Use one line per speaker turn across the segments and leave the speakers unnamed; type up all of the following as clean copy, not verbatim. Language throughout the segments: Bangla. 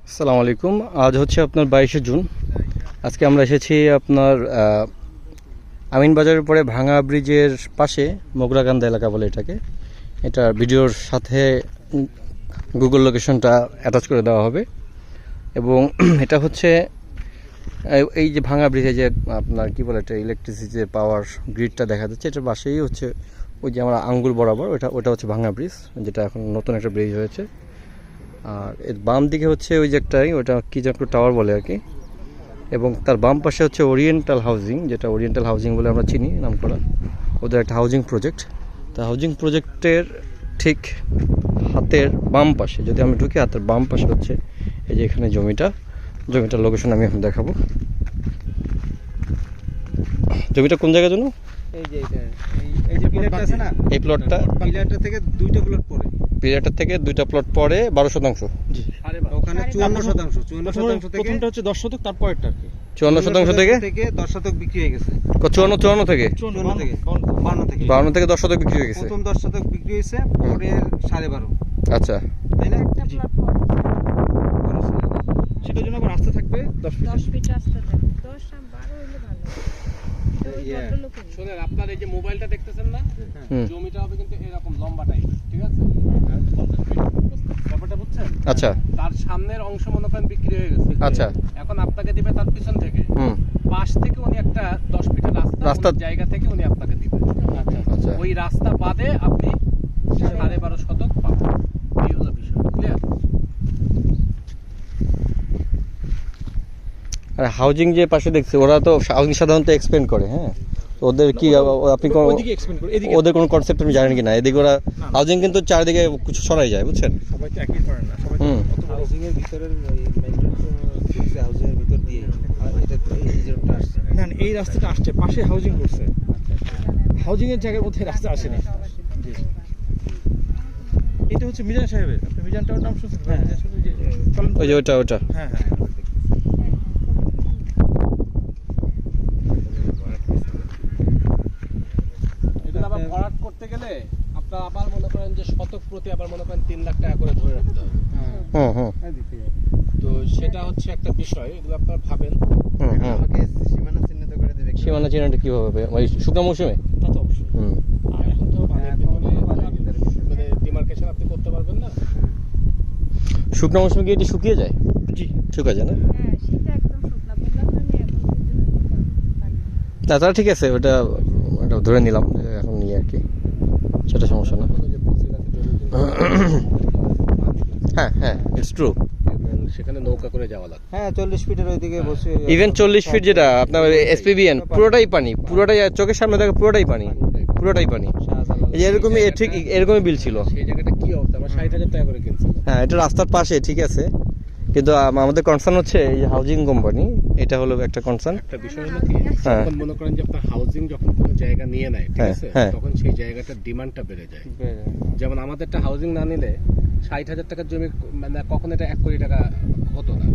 আসসালামু আলাইকুম। আজ হচ্ছে আপনার 22শে জুন। আজকে আমরা এসেছি আপনার আমিনবাজারের পরে ভাঙা ব্রিজের পাশে মোগরাকান্দা এলাকা বলে এটাকে। এটা ভিডিওর সাথে গুগল লোকেশনটা অ্যাটাচ করে দেওয়া হবে। এবং এটা হচ্ছে এই যে ভাঙা ব্রিজে যে আপনার কি বলে এটা ইলেকট্রিসিটি যে পাওয়ার গ্রিডটা দেখা যাচ্ছে, এটার পাশেই হচ্ছে ওই যে আমরা আঙ্গুল বরাবর ওটা হচ্ছে ভাঙা ব্রিজ, যেটা এখন নতুন একটা ব্রিজ হয়েছে। আর এর বাম দিকে হচ্ছে ওই যে একটাই ওটা কি যেন একটু টাওয়ার বলে আর কি। এবং তার বাম পাশে হচ্ছে ওরিয়েন্টাল হাউজিং, যেটা ওরিয়েন্টাল হাউজিং বলে আমরা চিনি নাম করা, ওদের একটা হাউজিং প্রজেক্ট। তা হাউজিং প্রজেক্টের ঠিক হাতের বাম পাশে যদি আমি ঢুকি, হাতের বাম পাশে হচ্ছে এই যে এখানে জমিটার লোকেশন আমি এখন দেখাবো। জমিটা কোন জায়গার জন্য?
এই যে এই যে প্লটটা আছে না,
এই প্লটটা
পিলারটা থেকে দুইটা প্লট পড়ে,
পিলারটার থেকে 2টা প্লট পরে 12%।
জি, ওখানে 54% থেকে
প্রথমটা হচ্ছে 10 শতক, তারপরেরটা আর কি
54% থেকে
10 শতক বিক্রি হয়ে গেছে।
54 থেকে
52 থেকে
52 থেকে 10 শতক বিক্রি হয়ে গেছে।
প্রথম 10 শতক বিক্রি হয়েছে, পরে 12.5।
আচ্ছা,
তাই না?
একটা প্লট
সেটার জন্য আবার রাস্তা থাকবে 10 ফিট।
10 ফিট রাস্তা থাকে, 10 আর 12 হইলে ভালো। তো ওই
Yeah.
ভদ্রলোকের
শুনেন, আপনার এই যে মোবাইলটা দেখতেছেন না,
হুম,
জমিটা হবে কিন্তু এরকম লম্বা টাইপ, ঠিক আছে? 50 ফিট ব্যাপারটা বুঝছেন?
আচ্ছা,
তার সামনের অংশ মনে করেন বিক্রি হয়ে গেছে।
আচ্ছা,
এখন আপনাকে দিবে তার পিছন থেকে,
হুম,
পাশ থেকে উনি একটা 10 ফিটের রাস্তা ওনার জায়গা থেকে উনি আপনাকে দিবে।
আচ্ছা।
ওই রাস্তা বাদে আপনি 12.5 শতক পাবেন। এই হলো বিষয়, ক্লিয়ার?
আর হাউজিং যে পাশে দেখছি ওরা তো হাউজিং সাধারণত এক্সপেন্ড করে, হ্যাঁ, তো ওদের কি আপনি
ওইদিকে এক্সপেন্ড করে, এদিকে
ওদের কোনো কনসেপ্ট আমি জানেন কি না? এদিকে ওরা হাউজিং কিন্তু চারিদিকে কিছু ছড়াই যায়, বুঝছেন?
সবাই তো একই করেন না, সবাই
হুম,
হাউজিং এর ভিতরের ওই মেইন হাউজিং এর ভিতর দিয়ে এটা এই জোনটা আসছে।
না না, এই রাস্তাটা আসছে, পাশে হাউজিং করছে। হাউজিং এর জায়গার মধ্যে রাস্তা আসেনি। জি। এটা হচ্ছে মিজান সাহেবের, আপনি মিজান টাওয়ার নাম শুনছেন?
হ্যাঁ।
মিজান সাহেব, ওই যে চলেন।
ওই যে ওটা
হ্যাঁ হ্যাঁ। এগুলো আবার ভরাট করতে গেলে আপনার আবার মনে করেন যে শতক প্রতি আবার মনে করেন 3 লাখ টাকা করে ধরে রাখতে হবে।
হুম হুম
তো সেটা হচ্ছে একটা বিষয়, এগুলো আপনারা ভাবেন।
হুম হুম।
আমাকে সীমানা চিহ্নিত করে দিবে।
সীমানা চিহ্নটা কীভাবে হবে ওই শুকনো মৌসুমে?
তা তো অবশ্যই।
হুম,
আর এখন তো পানির
এখন
ভিতরে
পানির ভিতরে
মানে ডিমার্কেশন আপনি করতে পারবেন না।
শুকনো মৌসুমে কি এটি শুকিয়ে যায়?
জি।
শুকায় যায় না?
হ্যাঁ, সেটা একদম শুকনা বললাম না আমি, এখন কিন্তু পানি।
তাছাড়া ঠিক আছে, ওটা ধরে নিলাম যে এখন নিয়ে আর কি, সেটা সমস্যা না।
ওই যে বলছিলাম যে জমি কিন্তু
হ্যাঁ হ্যাঁ, ইটস ট্রু।
সেখানে নৌকা করে যাওয়া লাগবে।
হ্যাঁ, 40 ফিটের ওইদিকে বসে
ইভেন 40 ফিট যেটা আপনার এসপিবিএন পুরোটাই পানি, পুরোটাই চোখের সামনে দেখে পুরোটাই পানি, পুরোটাই পানি। এই যে এরকমই ঠিক এরকমই বিল ছিল।
সেই জায়গাটা কি অবস্থা? আমার 60,000 টাকা করে কিনছে।
হ্যাঁ, এটা রাস্তার পাশে, ঠিক আছে, কিন্তু আমাদের কনসার্ন হচ্ছে এই যে হাউজিং কোম্পানি, এটা হলো একটা কনসার্ন।
একটা বিষয় হলো কি,
হ্যাঁ।
যখন মনে করেন যে আপনার হাউজিং যখন কোনো জায়গা নিয়ে নেয়, ঠিক
হ্যাঁ,
আছে,
হ্যাঁ।
তখন সেই জায়গাটার ডিমান্ডটা বেড়ে যায়। যেমন আমাদেরটা হাউজিং না নিলে 60,000 টাকার জমি মানে কখন এটা 1 কোটি টাকা হতো না।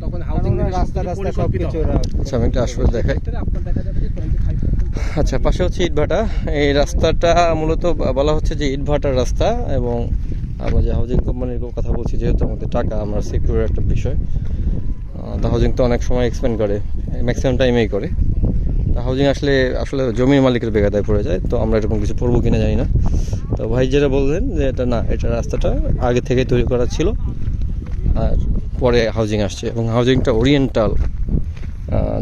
তখন হাউজিং
রাস্তা সবকিছু ওরা
আচ্ছা, আমি একটা আসলে দেখাই।
আপনার দেখা যাবে যে 25%।
আচ্ছা, পাশে হচ্ছে ইটভাটা। এই রাস্তাটা মূলত বলা হচ্ছে যে ইটভাটার রাস্তা, এবং আমরা যে হাউজিং কোম্পানির কথা বলছি, যেহেতু আমাদের টাকা আমরা সিকিউর একটা বিষয়, তা হাউজিং তো অনেক সময় এক্সপেন্ড করে, ম্যাক্সিমাম টাইমেই করে। তা হাউজিং আসলে জমির মালিকের বেগাদায় পড়ে যায়, তো আমরা এরকম কিছু পড়বো কিনা জানি না। তো ভাই যেটা বললেন যে এটা রাস্তাটা আগে থেকে তৈরি করা ছিল, আর পরে হাউজিং আসছে, এবং হাউজিংটা ওরিয়েন্টাল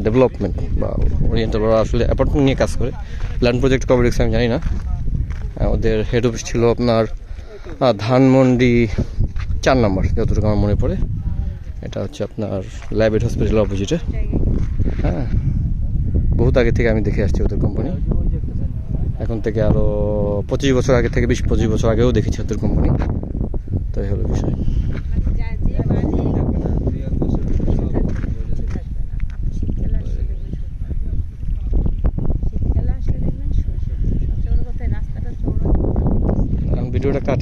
ডেভেলপমেন্ট বা ওরিয়েন্টাল, ওরা আসলে অ্যাপার্টমেন্ট নিয়ে কাজ করে। ল্যান্ড প্রজেক্ট কবে দেখছি আমি জানি না। ওদের হেড অফিস ছিল আপনার ধানমন্ডি 4 নম্বর, যতটুকু আমার মনে পড়ে। এটা হচ্ছে আপনার ল্যাবেট হসপিটাল অপোজিটে। হ্যাঁ, বহুত আগে থেকে আমি দেখে আসছি ওদের কোম্পানি, এখন থেকে আরও 25 বছর আগে থেকে 20-25 বছর আগেও দেখেছি ওদের কোম্পানি। তো এই হলো বিষয়।
মানে যে বাড়ি